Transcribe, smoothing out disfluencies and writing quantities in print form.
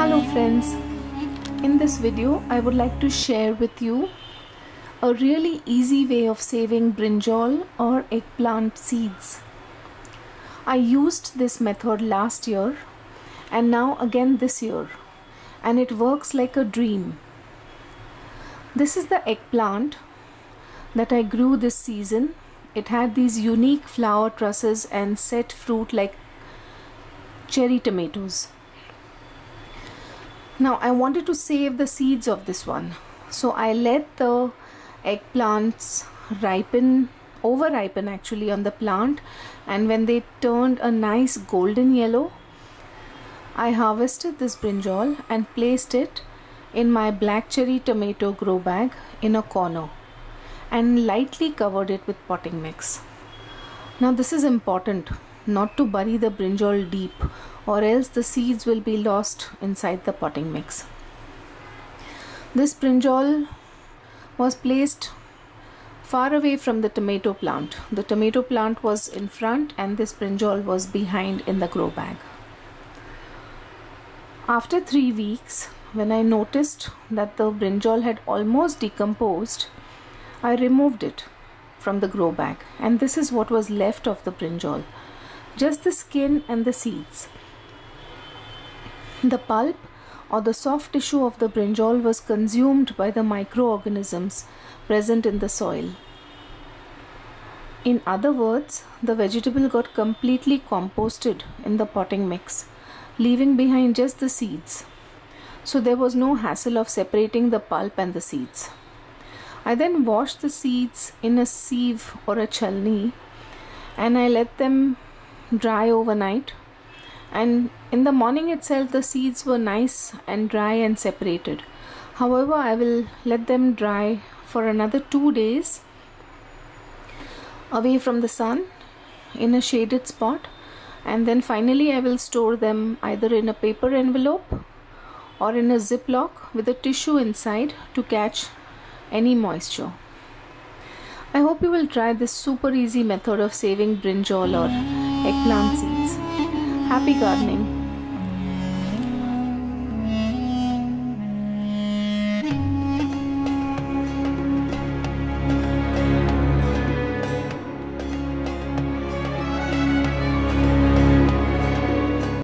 Hello friends, in this video I would like to share with you a really easy way of saving brinjal or eggplant seeds. I used this method last year and now again this year, and it works like a dream. This is the eggplant that I grew this season. It had these unique flower trusses and set fruit like cherry tomatoes. Now I wanted to save the seeds of this one, so I let the eggplants overripen actually on the plant, and when they turned a nice golden yellow, I harvested this brinjal and placed it in my black cherry tomato grow bag in a corner and lightly covered it with potting mix. Now this is important, not to bury the brinjal deep, or else the seeds will be lost inside the potting mix. This brinjal was placed far away from the tomato plant. The tomato plant was in front and this brinjal was behind in the grow bag. After 3 weeks, when I noticed that the brinjal had almost decomposed, I removed it from the grow bag, and this is what was left of the brinjal. Just the skin and the seeds. The pulp or the soft tissue of the brinjal was consumed by the microorganisms present in the soil. In other words, the vegetable got completely composted in the potting mix, leaving behind just the seeds. So there was no hassle of separating the pulp and the seeds. I then washed the seeds in a sieve or a chalni, and I let them dry overnight, and in the morning itself the seeds were nice and dry and separated. However, I will let them dry for another 2 days away from the sun in a shaded spot, and then finally I will store them either in a paper envelope or in a ziploc with a tissue inside to catch any moisture. I hope you will try this super easy method of saving brinjal or eggplant seeds. Happy gardening!